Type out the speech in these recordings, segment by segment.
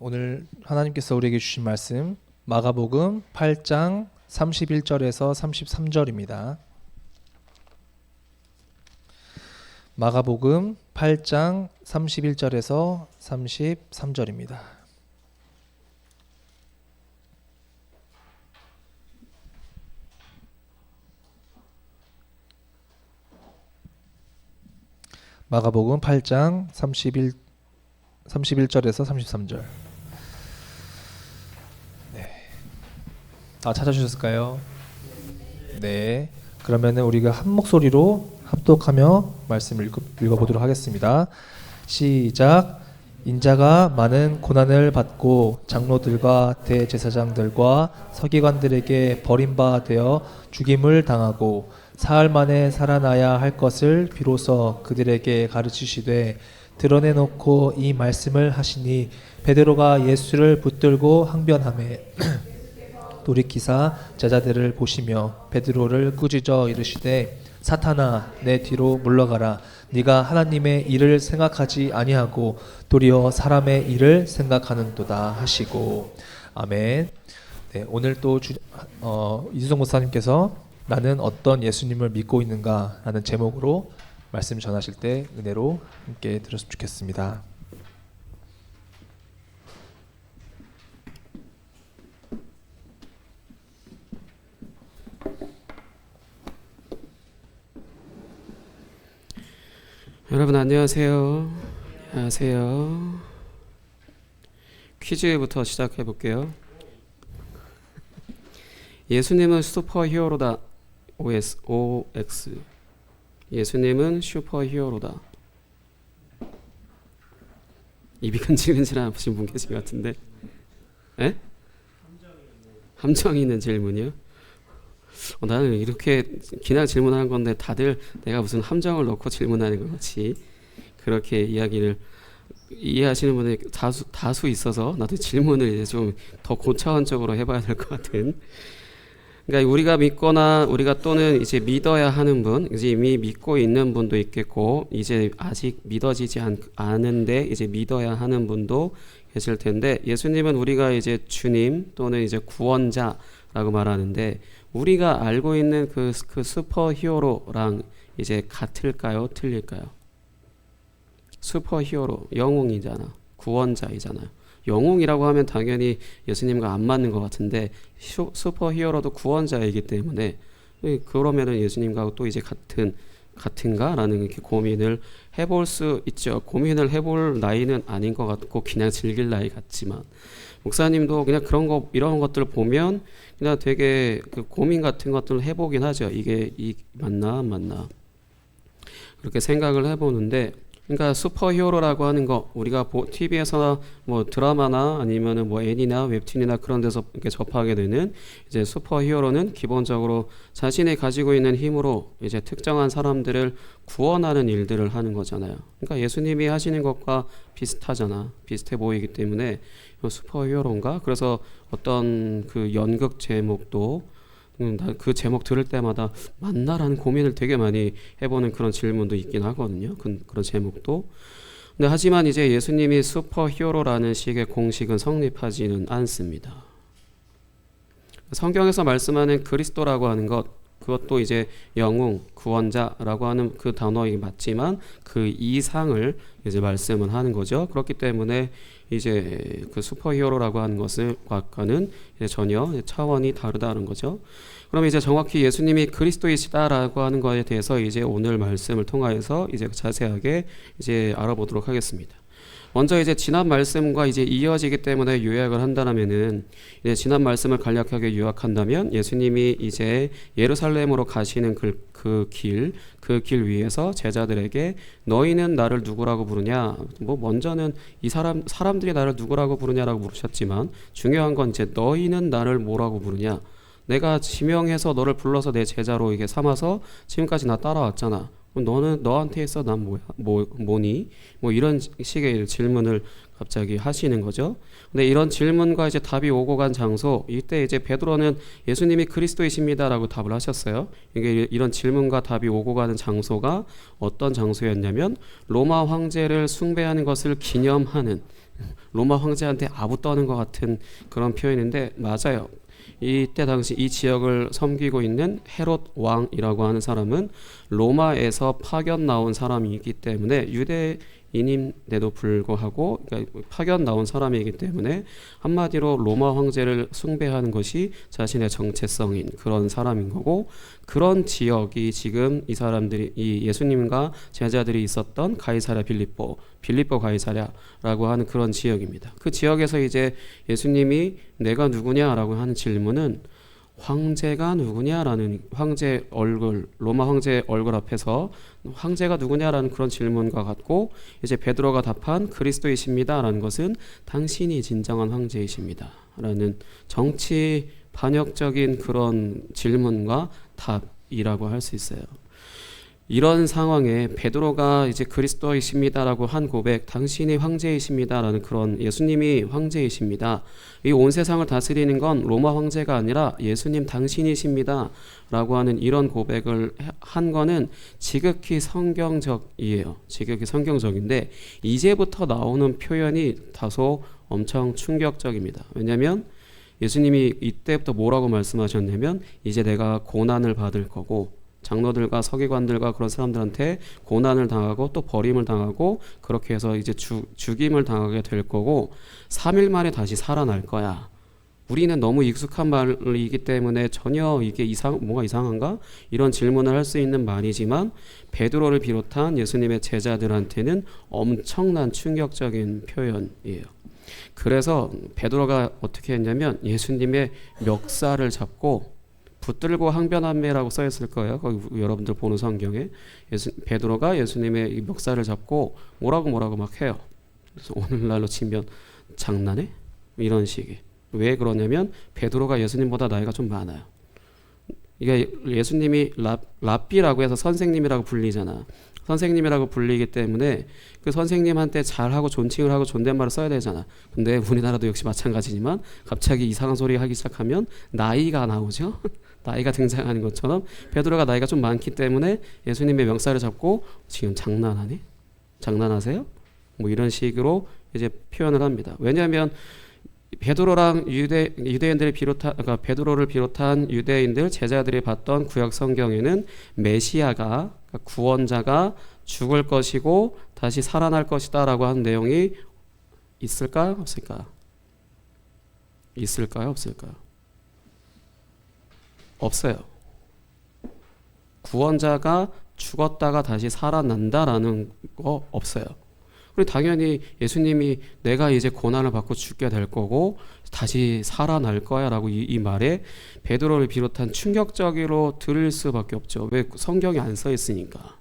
오늘 하나님께서 우리에게 주신 말씀 마가복음 8장 31절에서 33절입니다. 마가복음 8장 31절에서 33절입니다. 마가복음 8장 31절에서 33절. 다 찾아주셨을까요? 네. 그러면은 우리가 한 목소리로 합독하며 말씀을 읽어보도록 하겠습니다. 시작. 인자가 많은 고난을 받고 장로들과 대제사장들과 서기관들에게 버림받아 죽임을 당하고 사흘 만에 살아나야 할 것을 비로소 그들에게 가르치시되 드러내놓고 이 말씀을 하시니 베드로가 예수를 붙들고 항변하매 돌이키사 제자들을 보시며 베드로를 꾸짖어 이르시되 사탄아 내 뒤로 물러가라. 네가 하나님의 일을 생각하지 아니하고 도리어 사람의 일을 생각하는도다 하시고. 아멘. 네, 오늘 또 이수정 목사님께서 나는 어떤 예수님을 믿고 있는가 라는 제목으로 말씀 전하실 때 은혜로 함께 들었으면 좋겠습니다. 여러분 안녕하세요. 안녕하세요. 퀴즈부터 시작해 볼게요. 예수님은 슈퍼히어로다. OX. 예수님은 슈퍼히어로다. 입이 근질근질하신 분 계신 것 같은데. 에? 함정이 있는 질문이요? 나는 이렇게 그냥 질문하는 건데 다들 내가 무슨 함정을 넣고 질문하는 것 같이 그렇게 이야기를 이해하시는 분이 다수 있어서 나도 질문을 이제 좀 더 고차원적으로 해봐야 될 것 같은. 그러니까 우리가 믿거나 우리가 또는 이제 믿어야 하는 분, 이제 이미 믿고 있는 분도 있겠고 이제 아직 믿어지지 않은데 이제 믿어야 하는 분도 계실 텐데, 예수님은 우리가 이제 주님 또는 이제 구원자라고 말하는데 우리가 알고 있는 그 슈퍼히어로랑 이제 같을까요? 틀릴까요? 슈퍼히어로, 영웅이잖아. 구원자이잖아요. 영웅이라고 하면 당연히 예수님과 안 맞는 것 같은데 슈퍼히어로도 구원자이기 때문에 그러면은 예수님과 또 이제 같은가라는 이렇게 고민을 해볼 수 있죠. 고민을 해볼 나이는 아닌 것 같고 그냥 즐길 나이 같지만, 목사님도 그냥 그런 거 이런 것들을 보면 그냥 되게 그 고민 같은 것들을 해보긴 하죠. 이게 맞나 안 맞나 그렇게 생각을 해보는데, 그러니까 슈퍼히어로라고 하는 거 우리가 TV에서나 뭐 드라마나 아니면은 뭐 애니나 웹툰이나 그런 데서 이렇게 접하게 되는 이제 슈퍼히어로는 기본적으로 자신이 가지고 있는 힘으로 이제 특정한 사람들을 구원하는 일들을 하는 거잖아요. 그러니까 예수님이 하시는 것과 비슷해 보이기 때문에 슈퍼히어로인가? 그래서 어떤 그 연극 제목도 그 제목 들을 때마다 맞나라는 고민을 되게 많이 해보는 그런 질문도 있긴 하거든요. 그런 제목도. 근데 하지만 이제 예수님이 슈퍼히어로라는 식의 공식은 성립하지는 않습니다. 성경에서 말씀하는 그리스도라고 하는 것, 그것도 이제 영웅, 구원자라고 하는 그 단어이기 맞지만 그 이상을 이제 말씀을 하는 거죠. 그렇기 때문에 이제 그 슈퍼히어로라고 하는 것과는 이제 전혀 차원이 다르다는 거죠. 그럼 이제 정확히 예수님이 그리스도이시다라고 하는 것에 대해서 이제 오늘 말씀을 통하여서 이제 자세하게 이제 알아보도록 하겠습니다. 먼저 이제 지난 말씀과 이제 이어지기 때문에 요약을 한다면은, 이제 지난 말씀을 간략하게 요약한다면 예수님이 이제 예루살렘으로 가시는 그 길 위에서 제자들에게 너희는 나를 누구라고 부르냐? 뭐 먼저는 이 사람들이 나를 누구라고 부르냐라고 물으셨지만 중요한 건 이제 너희는 나를 뭐라고 부르냐? 내가 지명해서 너를 불러서 내 제자로 이게 삼아서 지금까지 나 따라왔잖아. 너는 너한테 있어 난 뭐니? 뭐 이런 식의 질문을 갑자기 하시는 거죠. 근데 이런 질문과 이제 답이 오고 간 장소, 이때 이제 베드로는 예수님이 그리스도이십니다라고 답을 하셨어요. 이게 이런 질문과 답이 오고 가는 장소가 어떤 장소였냐면 로마 황제를 숭배하는 것을 기념하는 로마 황제한테 아부 떠는 것 같은 그런 표현인데 맞아요. 이때 당시 이 지역을 섬기고 있는 헤롯 왕이라고 하는 사람은 로마에서 파견 나온 사람이기 때문에 유대인인데도 불구하고 그러니까 파견 나온 사람이기 때문에 한마디로 로마 황제를 숭배하는 것이 자신의 정체성인 그런 사람인 거고, 그런 지역이 지금 이 사람들이 이 예수님과 제자들이 있었던 가이사랴 빌립보 가이사랴라고 하는 그런 지역입니다. 그 지역에서 이제 예수님이 내가 누구냐라고 하는 질문은 황제가 누구냐라는 로마 황제 얼굴 앞에서 황제가 누구냐라는 그런 질문과 같고, 이제 베드로가 답한 그리스도이십니다라는 것은 당신이 진정한 황제이십니다라는 정치 반역적인 그런 질문과 답이라고 할 수 있어요. 이런 상황에 베드로가 이제 그리스도이십니다라고 한 고백, 당신이 황제이십니다라는 그런 예수님이 황제이십니다. 이 온 세상을 다스리는 건 로마 황제가 아니라 예수님 당신이십니다라고 하는 이런 고백을 한 거는 지극히 성경적이에요. 지극히 성경적인데 이제부터 나오는 표현이 다소 엄청 충격적입니다. 왜냐하면 예수님이 이때부터 뭐라고 말씀하셨냐면 이제 내가 고난을 받을 거고 장로들과 서기관들과 그런 사람들한테 고난을 당하고 또 버림을 당하고 그렇게 해서 이제 죽임을 당하게 될 거고 3일 만에 다시 살아날 거야. 우리는 너무 익숙한 말이기 때문에 전혀 이게 뭐가 이상한가? 이런 질문을 할 수 있는 말이지만 베드로를 비롯한 예수님의 제자들한테는 엄청난 충격적인 표현이에요. 그래서 베드로가 어떻게 했냐면 예수님의 멱살을 잡고 붙들고 항변하매라고 써있을 거예요. 거기 여러분들 보는 성경에 베드로가 예수님의 멱살을 잡고 뭐라고 막 해요. 그래서 오늘날로 치면 장난해? 이런 식의. 왜 그러냐면 베드로가 예수님보다 나이가 좀 많아요. 이게 예수님이 랍비라고 해서 선생님이라고 불리잖아. 선생님이라고 불리기 때문에 그 선생님한테 잘하고 존칭을 하고 존댓말을 써야 되잖아. 근데 우리나라도 역시 마찬가지지만 갑자기 이상한 소리 하기 시작하면 나이가 나오죠. 나이가 등장하는 것처럼 베드로가 나이가 좀 많기 때문에 예수님의 명살을 잡고 지금 장난하니? 장난하세요? 뭐 이런 식으로 이제 표현을 합니다. 왜냐하면 베드로랑 유대인들을 비롯한 그러니까 베드로를 비롯한 유대인들 제자들이 봤던 구약 성경에는 메시아가 그러니까 구원자가 죽을 것이고 다시 살아날 것이다라고 하는 내용이 있을까 없을까? 있을까요 없을까요? 없어요. 구원자가 죽었다가 다시 살아난다라는 거 없어요. 그리고 당연히 예수님이 내가 이제 고난을 받고 죽게 될 거고 다시 살아날 거야 라고 이 말에 베드로를 비롯한 충격적으로 들을 수밖에 없죠. 왜? 성경에 안 써 있으니까.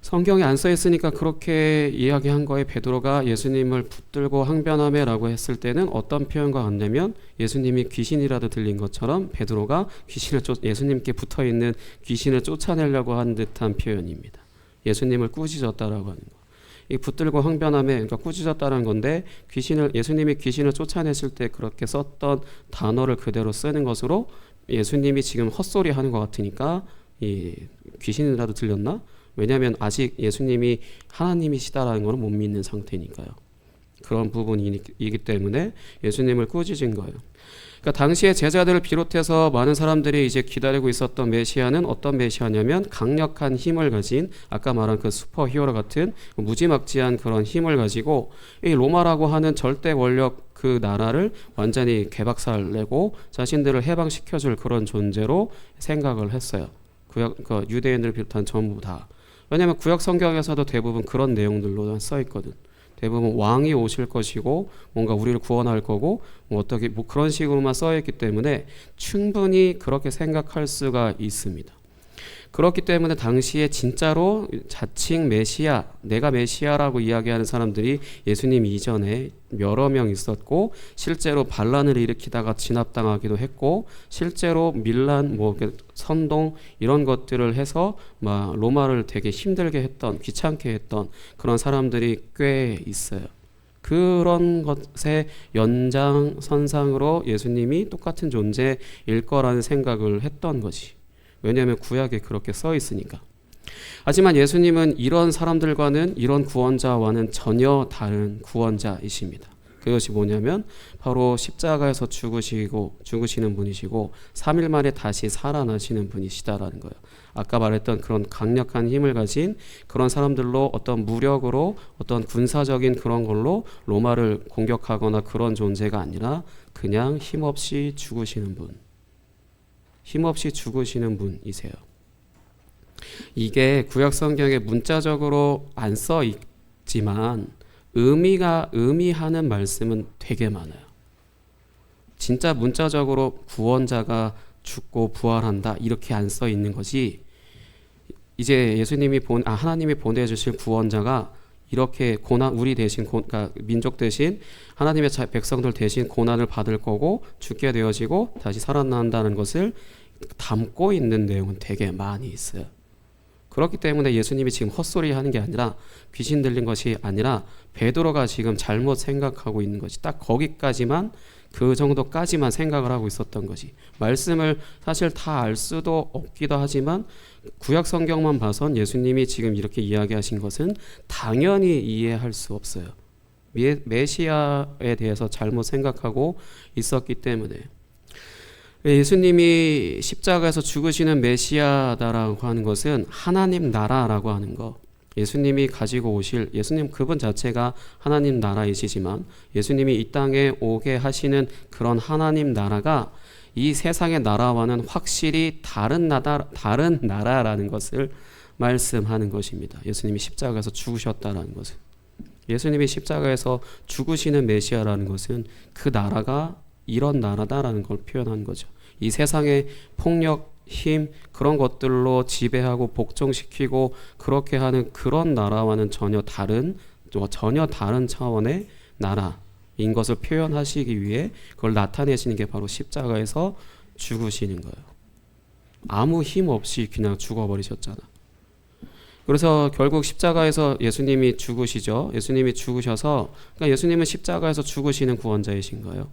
성경에 안 써 있으니까 그렇게 이야기한 거에 베드로가 예수님을 붙들고 항변하매라고 했을 때는 어떤 표현과 같냐면 예수님이 귀신이라도 들린 것처럼 베드로가 예수님께 붙어있는 귀신을 쫓아내려고 한 듯한 표현입니다. 예수님을 꾸짖었다라고 하는 거. 이 붙들고 항변하매, 그러니까 꾸짖었다는 건데 예수님이 귀신을 쫓아냈을 때 그렇게 썼던 단어를 그대로 쓰는 것으로 예수님이 지금 헛소리 하는 것 같으니까 이 귀신이라도 들렸나? 왜냐하면 아직 예수님이 하나님이시다라는 것을 못 믿는 상태니까요. 그런 부분이기 때문에 예수님을 꾸짖은 거예요. 그러니까 당시에 제자들을 비롯해서 많은 사람들이 이제 기다리고 있었던 메시아는 어떤 메시아냐면 강력한 힘을 가진 아까 말한 그 슈퍼 히어로 같은 무지막지한 그런 힘을 가지고 이 로마라고 하는 절대 권력 그 나라를 완전히 개박살내고 자신들을 해방시켜줄 그런 존재로 생각을 했어요. 그 유대인들 비롯한 전부 다. 왜냐하면 구약 성경에서도 대부분 그런 내용들로 써 있거든. 대부분 왕이 오실 것이고 뭔가 우리를 구원할 거고 어떻게 그런 식으로만 써 있기 때문에 충분히 그렇게 생각할 수가 있습니다. 그렇기 때문에 당시에 진짜로 자칭 메시아, 내가 메시아라고 이야기하는 사람들이 예수님 이전에 여러 명 있었고 실제로 반란을 일으키다가 진압당하기도 했고 실제로 밀란, 선동 이런 것들을 해서 막 로마를 되게 힘들게 했던, 귀찮게 했던 그런 사람들이 꽤 있어요. 그런 것의 연장선상으로 예수님이 똑같은 존재일 거라는 생각을 했던 거지. 왜냐하면 구약에 그렇게 써 있으니까. 하지만 예수님은 이런 사람들과는 이런 구원자와는 전혀 다른 구원자이십니다. 그것이 뭐냐면 바로 십자가에서 죽으시는 분이시고 3일 만에 다시 살아나시는 분이시다라는 거예요. 아까 말했던 그런 강력한 힘을 가진 그런 사람들로 어떤 무력으로 어떤 군사적인 그런 걸로 로마를 공격하거나 그런 존재가 아니라 그냥 힘없이 죽으시는 분. 힘없이 죽으시는 분이세요. 이게 구약 성경에 문자적으로 안 써 있지만 의미하는 말씀은 되게 많아요. 진짜 문자적으로 구원자가 죽고 부활한다 이렇게 안 써 있는 것이 이제 하나님이 보내주실 구원자가 이렇게 우리 대신 그러니까 민족 대신 하나님의 백성들 대신 고난을 받을 거고 죽게 되어지고 다시 살아난다는 것을 담고 있는 내용은 되게 많이 있어요. 그렇기 때문에 예수님이 지금 헛소리 하는 게 아니라 귀신 들린 것이 아니라 베드로가 지금 잘못 생각하고 있는 것이 딱 거기까지만 그 정도까지만 생각을 하고 있었던 것이 말씀을 사실 다 알 수도 없기도 하지만 구약 성경만 봐선 예수님이 지금 이렇게 이야기하신 것은 당연히 이해할 수 없어요. 메시아에 대해서 잘못 생각하고 있었기 때문에 예수님이 십자가에서 죽으시는 메시아다라고 하는 것은 하나님 나라라고 하는 거 예수님이 가지고 오실 예수님 그분 자체가 하나님 나라이시지만 예수님이 이 땅에 오게 하시는 그런 하나님 나라가 이 세상의 나라와는 확실히 다른 나라라는 것을 말씀하는 것입니다. 예수님이 십자가에서 죽으셨다라는 것은 예수님이 십자가에서 죽으시는 메시아라는 것은 그 나라가 이런 나라다라는 걸 표현한 거죠. 이 세상의 폭력, 힘 그런 것들로 지배하고 복종시키고 그렇게 하는 그런 나라와는 전혀 다른 차원의 나라인 것을 표현하시기 위해 그걸 나타내시는 게 바로 십자가에서 죽으시는 거예요. 아무 힘 없이 그냥 죽어버리셨잖아. 그래서 결국 십자가에서 예수님이 죽으시죠. 예수님이 죽으셔서 그러니까 예수님은 십자가에서 죽으시는 구원자이신 거예요.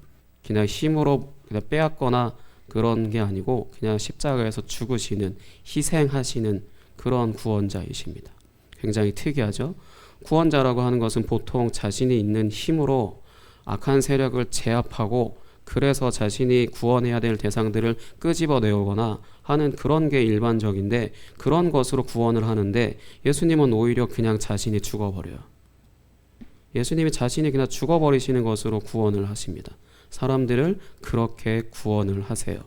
그냥 힘으로 그냥 빼앗거나 그런 게 아니고 그냥 십자가에서 죽으시는 희생하시는 그런 구원자이십니다. 굉장히 특이하죠. 구원자라고 하는 것은 보통 자신이 있는 힘으로 악한 세력을 제압하고 그래서 자신이 구원해야 될 대상들을 끄집어내오거나 하는 그런 게 일반적인데 그런 것으로 구원을 하는데 예수님은 오히려 그냥 자신이 죽어버려요. 예수님이 자신이 그냥 죽어버리시는 것으로 구원을 하십니다. 사람들을 그렇게 구원을 하세요.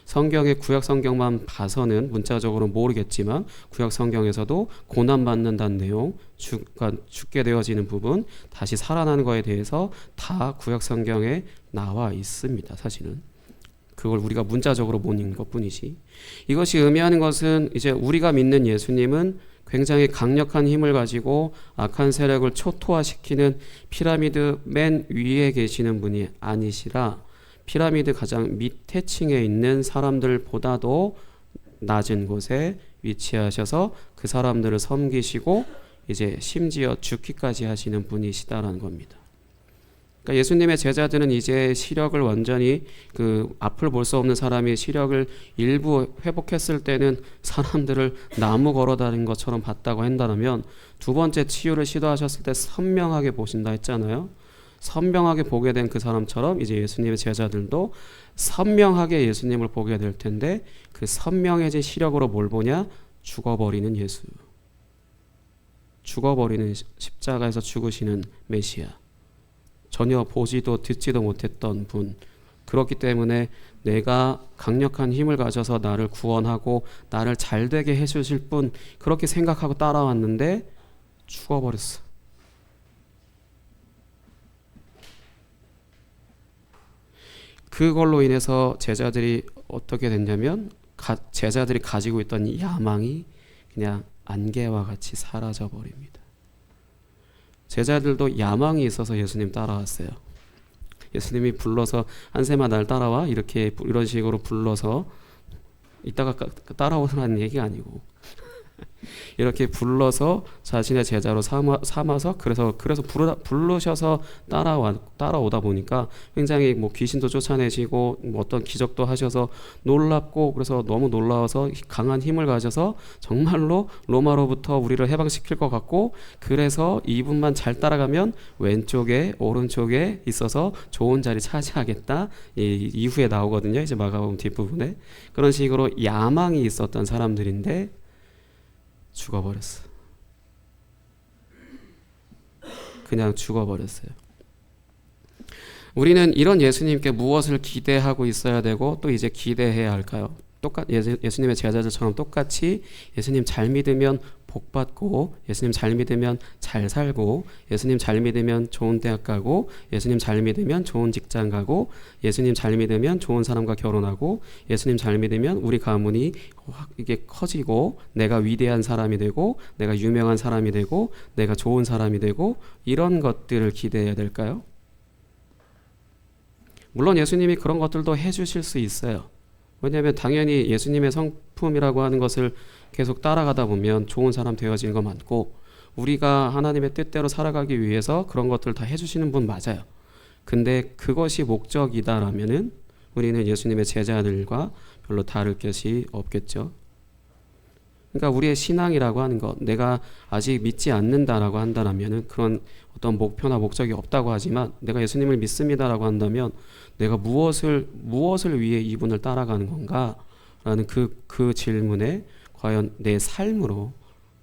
성경의 구약 성경만 봐서는 문자적으로 모르겠지만 구약 성경에서도 고난받는다는 내용, 죽게 되어지는 부분, 다시 살아나는 거에 대해서 다 구약 성경에 나와 있습니다. 사실은 그걸 우리가 문자적으로 못 읽는 것뿐이지. 이것이 의미하는 것은 이제 우리가 믿는 예수님은 굉장히 강력한 힘을 가지고 악한 세력을 초토화시키는 피라미드 맨 위에 계시는 분이 아니시라 피라미드 가장 밑에 층에 있는 사람들보다도 낮은 곳에 위치하셔서 그 사람들을 섬기시고 이제 심지어 죽기까지 하시는 분이시다라는 겁니다. 그러니까 예수님의 제자들은 이제 시력을 완전히 그 앞을 볼 수 없는 사람이 시력을 일부 회복했을 때는 사람들을 나무 걸어다니는 것처럼 봤다고 한다면 두 번째 치유를 시도하셨을 때 선명하게 보신다 했잖아요. 선명하게 보게 된 그 사람처럼 이제 예수님의 제자들도 선명하게 예수님을 보게 될 텐데 그 선명해진 시력으로 뭘 보냐? 죽어버리는 예수. 죽어버리는 십자가에서 죽으시는 메시아. 전혀 보지도 듣지도 못했던 분. 그렇기 때문에 내가 강력한 힘을 가져서 나를 구원하고 나를 잘되게 해주실 분 그렇게 생각하고 따라왔는데 죽어버렸어. 그걸로 인해서 제자들이 어떻게 됐냐면 제자들이 가지고 있던 이 야망이 그냥 안개와 같이 사라져 버립니다. 제자들도 야망이 있어서 예수님 따라왔어요. 예수님이 불러서 한세마 날 따라와 이런 식으로 불러서 이따가 따라오라는 얘기가 아니고 이렇게 불러서 자신의 제자로 삼아서 그래서 부르셔서 따라오다 보니까 굉장히 뭐 귀신도 쫓아내시고 뭐 어떤 기적도 하셔서 놀랍고, 그래서 너무 놀라워서 강한 힘을 가져서 정말로 로마로부터 우리를 해방시킬 것 같고, 그래서 이분만 잘 따라가면 왼쪽에 오른쪽에 있어서 좋은 자리 차지하겠다, 이후에 나오거든요. 이제 마가복음 뒷부분에 그런 식으로 야망이 있었던 사람들인데 죽어버렸어. 그냥 죽어버렸어요. 우리는 이런 예수님께 무엇을 기대하고 있어야 되고 또 이제 기대해야 할까요? 예수님의 제자들처럼 똑같이 예수님 잘 믿으면 복 받고, 예수님 잘 믿으면 잘 살고, 예수님 잘 믿으면 좋은 대학 가고, 예수님 잘 믿으면 좋은 직장 가고, 예수님 잘 믿으면 좋은 사람과 결혼하고, 예수님 잘 믿으면 우리 가문이 이게 커지고 내가 위대한 사람이 되고 내가 유명한 사람이 되고 내가 좋은 사람이 되고, 이런 것들을 기대해야 될까요? 물론 예수님이 그런 것들도 해주실 수 있어요. 왜냐하면 당연히 예수님의 성품이라고 하는 것을 계속 따라가다 보면 좋은 사람 되어지는 거 많고, 우리가 하나님의 뜻대로 살아가기 위해서 그런 것들 다 해주시는 분 맞아요. 근데 그것이 목적이다라면은 우리는 예수님의 제자들과 별로 다를 것이 없겠죠. 그러니까 우리의 신앙이라고 하는 것, 내가 아직 믿지 않는다라고 한다면은 그런 어떤 목표나 목적이 없다고 하지만, 내가 예수님을 믿습니다라고 한다면 내가 무엇을 위해 이분을 따라가는 건가라는 그 질문에 과연 내 삶으로,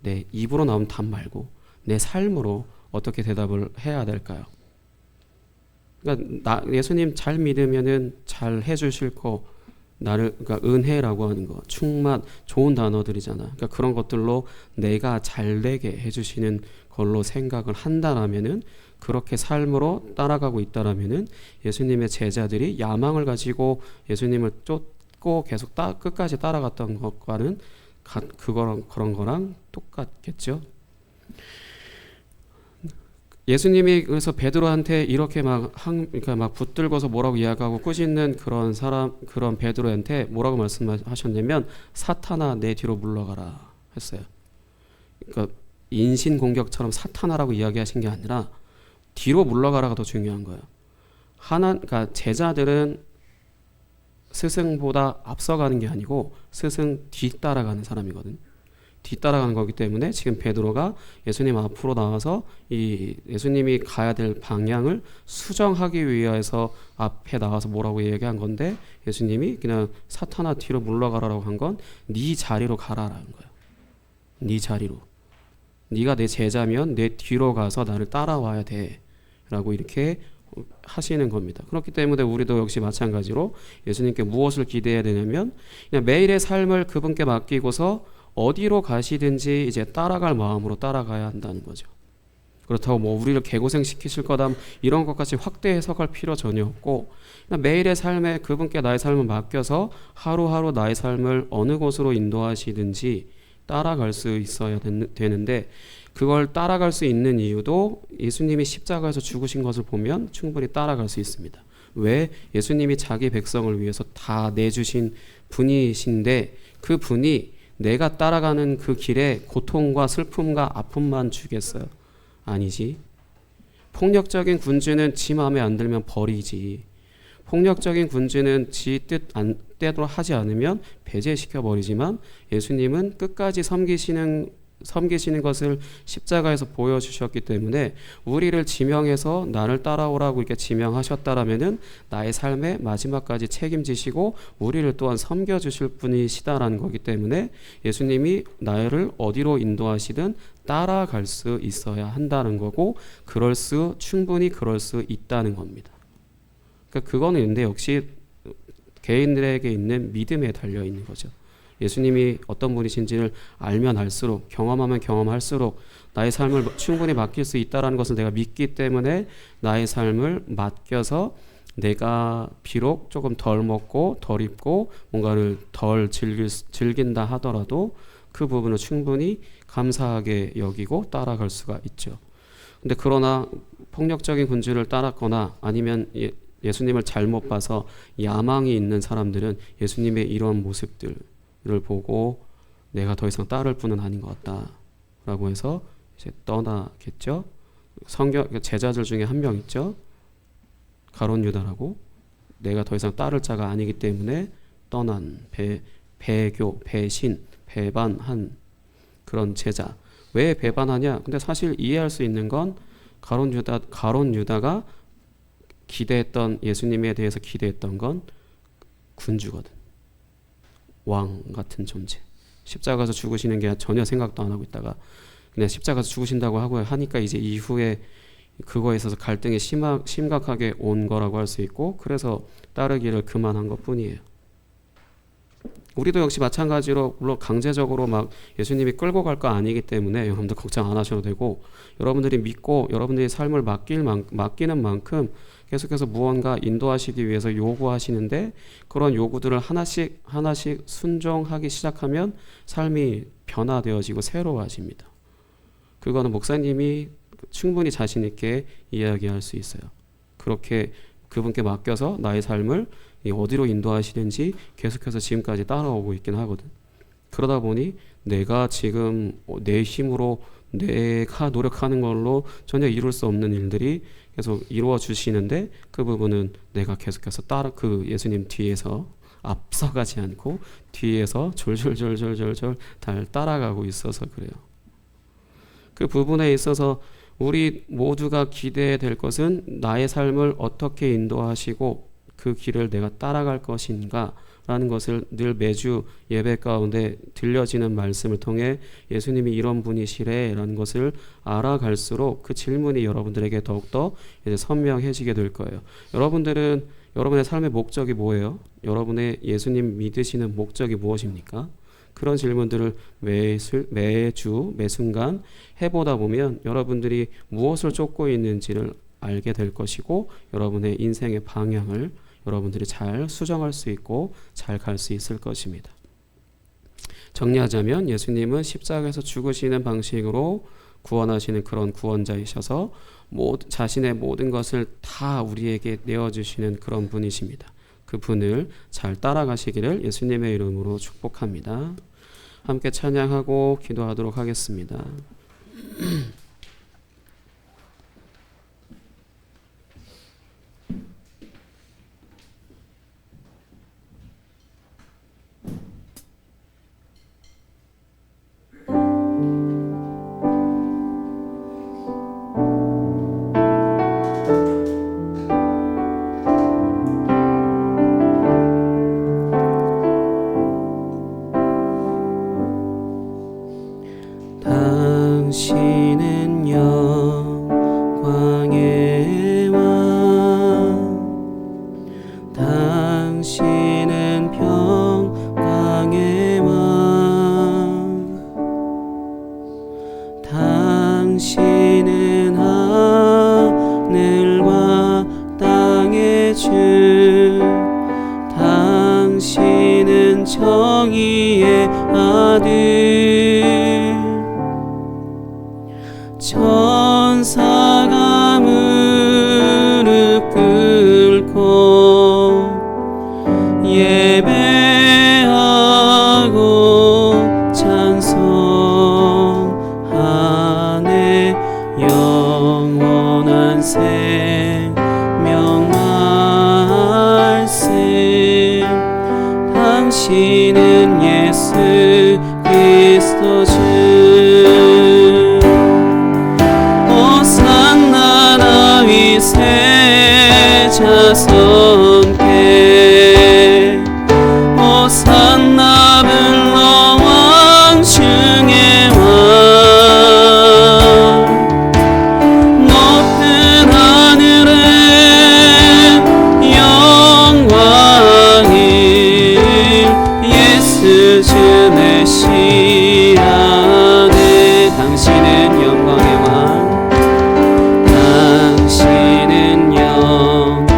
내 입으로 나온 답 말고 내 삶으로 어떻게 대답을 해야 될까요? 그러니까 예수님 잘 믿으면은 잘 해주실 거, 그러니까 은혜라고 하는 거, 충만, 좋은 단어들이잖아. 그러니까 그런 것들로 내가 잘 되게 해주시는 걸로 생각을 한다라면은, 그렇게 삶으로 따라가고 있다라면은 예수님의 제자들이 야망을 가지고 예수님을 쫓고 계속 끝까지 따라갔던 것과는 그런 거랑 똑같겠죠. 예수님이 그래서 베드로한테 이렇게 그러니까 막 붙들고서 뭐라고 이야기하고 꾸짖는 그런 베드로한테 뭐라고 말씀하셨냐면, 사탄아 내 뒤로 물러가라 했어요. 그러니까 인신 공격처럼 사탄아라고 이야기하신 게 아니라 뒤로 물러가라가 더 중요한 거예요. 그러니까 제자들은 스승보다 앞서가는 게 아니고 스승 뒤따라가는 사람이거든. 뒤따라가는 거기 때문에 지금 베드로가 예수님 앞으로 나와서 이 예수님이 가야 될 방향을 수정하기 위해서 앞에 나와서 뭐라고 얘기한 건데, 예수님이 그냥 사탄아 뒤로 물러가라고 한 건 네 자리로 가라라는 거예요. 네 자리로. 네가 내 제자면 내 뒤로 가서 나를 따라와야 돼 라고 이렇게 하시는 겁니다. 그렇기 때문에 우리도 역시 마찬가지로 예수님께 무엇을 기대해야 되냐면, 그냥 매일의 삶을 그분께 맡기고서 어디로 가시든지 이제 따라갈 마음으로 따라가야 한다는 거죠. 그렇다고 뭐 우리를 개고생시키실 거다 이런 것까지 확대 해석할 필요 전혀 없고, 그냥 매일의 삶에 그분께 나의 삶을 맡겨서 하루하루 나의 삶을 어느 곳으로 인도하시든지 따라갈 수 있어야 되는데, 그걸 따라갈 수 있는 이유도 예수님이 십자가에서 죽으신 것을 보면 충분히 따라갈 수 있습니다. 왜? 예수님이 자기 백성을 위해서 다 내주신 분이신데, 그 분이 내가 따라가는 그 길에 고통과 슬픔과 아픔만 주겠어요? 아니지. 폭력적인 군주는 지 마음에 안 들면 버리지. 폭력적인 군주는 지 뜻대로 하지 않으면 배제시켜 버리지만, 예수님은 끝까지 섬기시는 것을 십자가에서 보여주셨기 때문에 우리를 지명해서 나를 따라오라고 이렇게 지명하셨다라면은 나의 삶의 마지막까지 책임지시고 우리를 또한 섬겨주실 분이시다라는 거기 때문에 예수님이 나를 어디로 인도하시든 따라갈 수 있어야 한다는 거고, 충분히 그럴 수 있다는 겁니다. 그러니까 그거는 근데 역시 개인들에게 있는 믿음에 달려 있는 거죠. 예수님이 어떤 분이신지를 알면 알수록, 경험하면 경험할수록 나의 삶을 충분히 맡길 수 있다는 것을 내가 믿기 때문에 나의 삶을 맡겨서 내가 비록 조금 덜 먹고 덜 입고 뭔가를 덜 즐긴다 하더라도 그 부분을 충분히 감사하게 여기고 따라갈 수가 있죠. 근데 그러나 폭력적인 군주를 따랐거나 아니면 예수님을 잘못 봐서 야망이 있는 사람들은 예수님의 이런 모습들을 보고 내가 더 이상 따를 분은 아닌 것 같다라고 해서 이제 떠나겠죠. 성경 제자들 중에 한 명 있죠. 가룟 유다라고. 내가 더 이상 따를 자가 아니기 때문에 떠난 배교, 배신, 배반한 그런 제자. 왜 배반하냐? 근데 사실 이해할 수 있는 건 가룟 유다가 기대했던, 예수님에 대해서 기대했던 건 군주거든. 왕 같은 존재. 십자가에서 죽으시는 게 전혀 생각도 안 하고 있다가 그냥 십자가에서 죽으신다고 하고 하니까 이제 이후에 그거에 있어서 갈등이 심각하게 온 거라고 할 수 있고, 그래서 따르기를 그만한 것 뿐이에요. 우리도 역시 마찬가지로 물론 강제적으로 막 예수님이 끌고 갈 거 아니기 때문에 여러분들 걱정 안 하셔도 되고, 여러분들이 믿고 여러분들의 삶을 맡기는 만큼 계속해서 무언가 인도하시기 위해서 요구하시는데, 그런 요구들을 하나씩 순종하기 시작하면 삶이 변화되어지고 새로워집니다. 그거는 목사님이 충분히 자신 있게 이야기할 수 있어요. 그렇게 그분께 맡겨서 나의 삶을 어디로 인도하시는지 계속해서 지금까지 따라오고 있긴 하거든. 그러다 보니 내가 지금 내 힘으로 내가 노력하는 걸로 전혀 이룰 수 없는 일들이 계속 이루어 주시는데, 그 부분은 내가 계속해서 그 예수님 뒤에서 앞서가지 않고 뒤에서 졸졸졸졸졸 따라가고 있어서 그래요. 그 부분에 있어서 우리 모두가 기대해야 될 것은 나의 삶을 어떻게 인도하시고 그 길을 내가 따라갈 것인가 라는 것을 늘 매주 예배 가운데 들려지는 말씀을 통해 예수님이 이런 분이시래 라는 것을 알아갈수록 그 질문이 여러분들에게 더욱더 이제 선명해지게 될 거예요. 여러분들은 여러분의 삶의 목적이 뭐예요? 여러분의 예수님 믿으시는 목적이 무엇입니까? 그런 질문들을 매주 매순간 해보다 보면 여러분들이 무엇을 쫓고 있는지를 알게 될 것이고, 여러분의 인생의 방향을 여러분들이 잘 수정할 수 있고 잘 갈 수 있을 것입니다. 정리하자면 예수님은 십자가에서 죽으시는 방식으로 구원하시는 그런 구원자이셔서 자신의 모든 것을 다 우리에게 내어주시는 그런 분이십니다. 그 분을 잘 따라가시기를 예수님의 이름으로 축복합니다. 함께 찬양하고 기도하도록 하겠습니다. 당신은 영광의 왕, 당신은 평강의 왕, 당신은 하늘과 땅의 주, 당신은 정의의 아들. 천사가 무릎 꿇고 예배하고 찬송하네. 영원한 생명 말씀, 당신은 예수 그리스도 주. 새 자손께 호산나 불러 왕 중의 왕. 높은 하늘에 영광을 예수 주 메시아네. 당신은 영광의 왕, 당신은 영광의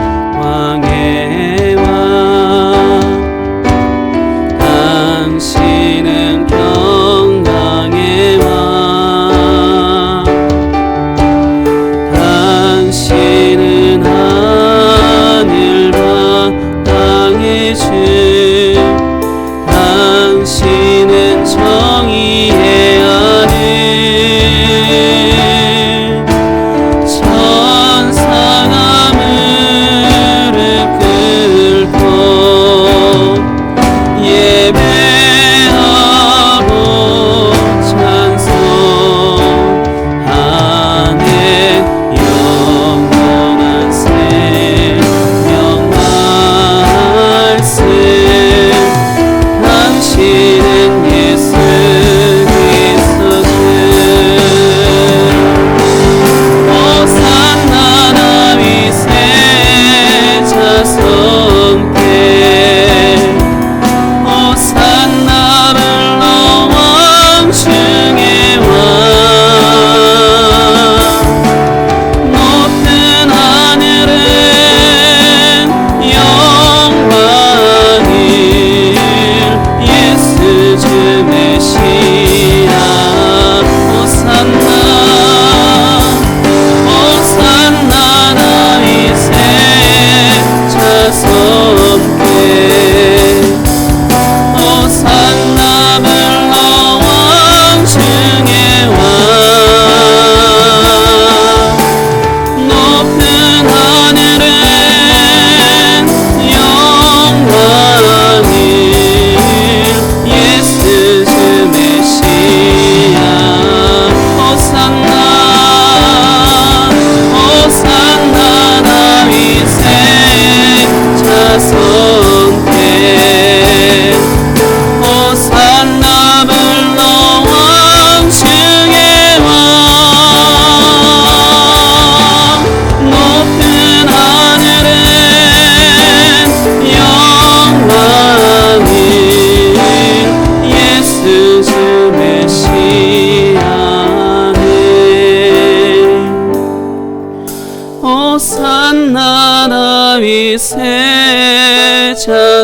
우리 새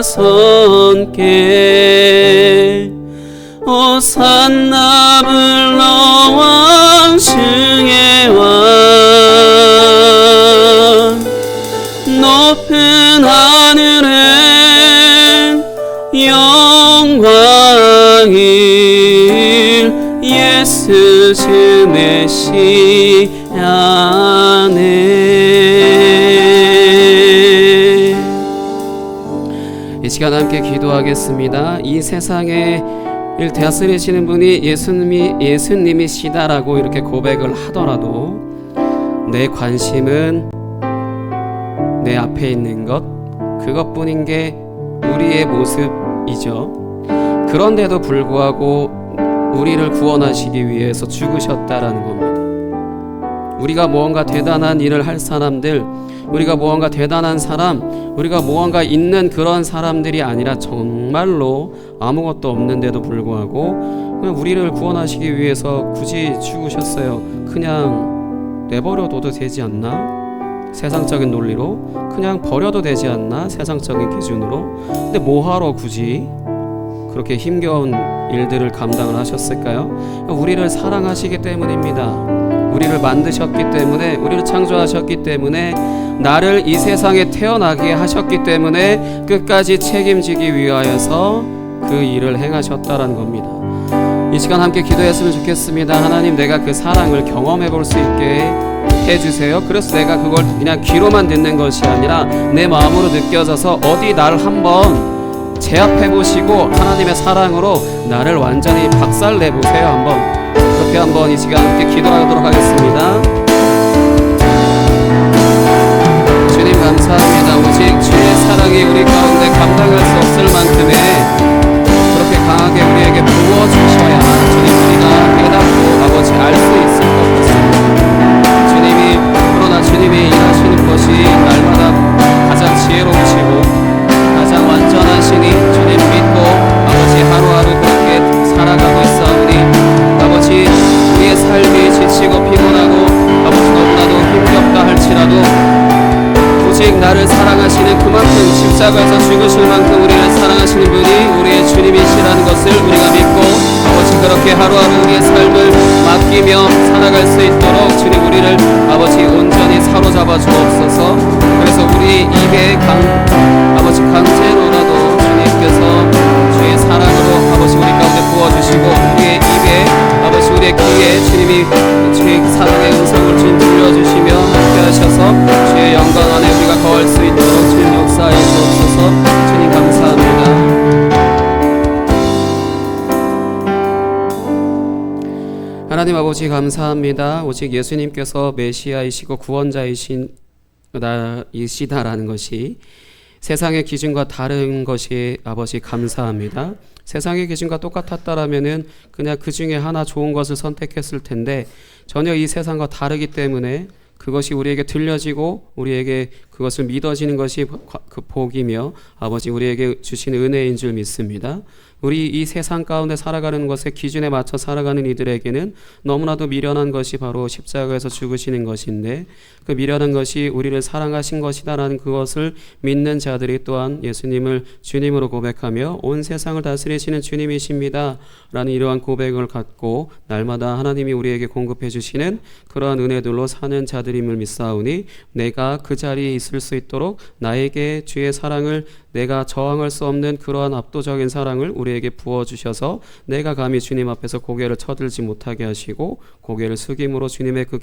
자손께 호산나 불러 왕층의 왕 높은 하늘엔 영광을 예수 주 메시아네. 이 시간 함께 기도하겠습니다. 이 세상에 일 다스리시는 분이 예수님이시다라고 이렇게 고백을 하더라도 내 관심은 내 앞에 있는 것, 그것뿐인 게 우리의 모습이죠. 그런데도 불구하고 우리를 구원하시기 위해서 죽으셨다라는 겁니다. 우리가 무언가 대단한 일을 할 사람들, 우리가 무언가 대단한 사람, 우리가 무언가 있는 그런 사람들이 아니라 정말로 아무것도 없는데도 불구하고 그냥 우리를 구원하시기 위해서 굳이 죽으셨어요. 그냥 내버려둬도 되지 않나? 세상적인 논리로 그냥 버려도 되지 않나? 세상적인 기준으로. 근데 뭐하러 굳이 그렇게 힘겨운 일들을 감당을 하셨을까요? 우리를 사랑하시기 때문입니다. 우리를 만드셨기 때문에, 우리를 창조하셨기 때문에, 나를 이 세상에 태어나게 하셨기 때문에 끝까지 책임지기 위하여서 그 일을 행하셨다라는 겁니다. 이 시간 함께 기도했으면 좋겠습니다. 하나님, 내가 그 사랑을 경험해 볼 수 있게 해주세요. 그래서 내가 그걸 그냥 귀로만 듣는 것이 아니라 내 마음으로 느껴져서 어디 나를 한번 제압해 보시고 하나님의 사랑으로 나를 완전히 박살내 보세요. 한번 그렇게 한번 이 시간 함께 기도하도록 하겠습니다. 주님 감사합니다. 오직 주의 사랑이 우리 가운데 감당할 수 없을 만큼의 그렇게 강하게 우리에게 부어주셔야 주님 우리가 깨닫고 아버지 알 수 있을 것 같습니다. 주님이 그러나 주님이 일하시는 것이 날마다 가장 지혜로우시고 가장 완전하시니 주님 믿고 아버지 하루하루 그렇게 살아가고 있사오니 아버지 우리의 삶이 지치고 피곤하고 아버지 너무나도 힘겹다 할지라도 오직 나를 사랑하시는 그만큼 십자가에서 죽으실 만큼 우리를 사랑하시는 분이 우리의 주님이시라는 것을 우리가 믿고 아버지 그렇게 하루하루 우리의 삶을 맡기며 살아갈 수 있도록 주님 우리를 아버지 온전히 사로잡아 주옵소서. 그래서 우리 입에 아버지 강제로라도 주님께서 주의 사랑으로 아버지 우리 가운데 부어주시고 우리의 입에 아버지 우리의 귀에 주님이 주의 사랑의 음성을 주님 들려주시며 함께 하셔서 주의 영광 안에 우리가 거할 수 있도록 주님 역사해 주옵소서. 주님 감사합니다. 하나님 아버지 감사합니다. 오직 예수님께서 메시아이시고 구원자이시다라는 것이 세상의 기준과 다른 것이 아버지 감사합니다. 세상의 기준과 똑같았다라면은 그냥 그 중에 하나 좋은 것을 선택했을 텐데 전혀 이 세상과 다르기 때문에 그것이 우리에게 들려지고 우리에게 그것을 믿어지는 것이 그 복이며 아버지 우리에게 주신 은혜인 줄 믿습니다. 우리 이 세상 가운데 살아가는 것의 기준에 맞춰 살아가는 이들에게는 너무나도 미련한 것이 바로 십자가에서 죽으시는 것인데 그 미련한 것이 우리를 사랑하신 것이다라는 그것을 믿는 자들이 또한 예수님을 주님으로 고백하며 온 세상을 다스리시는 주님이십니다 라는 이러한 고백을 갖고 날마다 하나님이 우리에게 공급해 주시는 그러한 은혜들로 사는 자들임을 믿사오니 내가 그 자리에 있을 수 있도록 나에게 주의 사랑을 내가 저항할 수 없는 그러한 압도적인 사랑을 우리에게 부어주셔서 내가 감히 주님 앞에서 고개를 쳐들지 못하게 하시고 고개를 숙임으로 주님의 그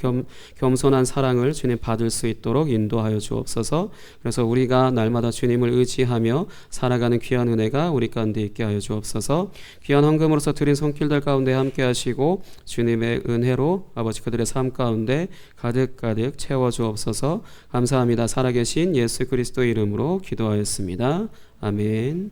겸손한 사랑을 주님 받을 수 있도록 인도하여 주옵소서. 그래서 우리가 날마다 주님을 의지하며 살아가는 귀한 은혜가 우리 가운데 있게 하여 주옵소서. 귀한 헌금으로서 드린 손길들 가운데 함께 하시고 주님의 은혜로 아버지 그들의 삶 가운데 가득가득 채워 주옵소서. 감사합니다. 살아계신 예수 그리스도의 이름으로 기도하였습니다. 아멘.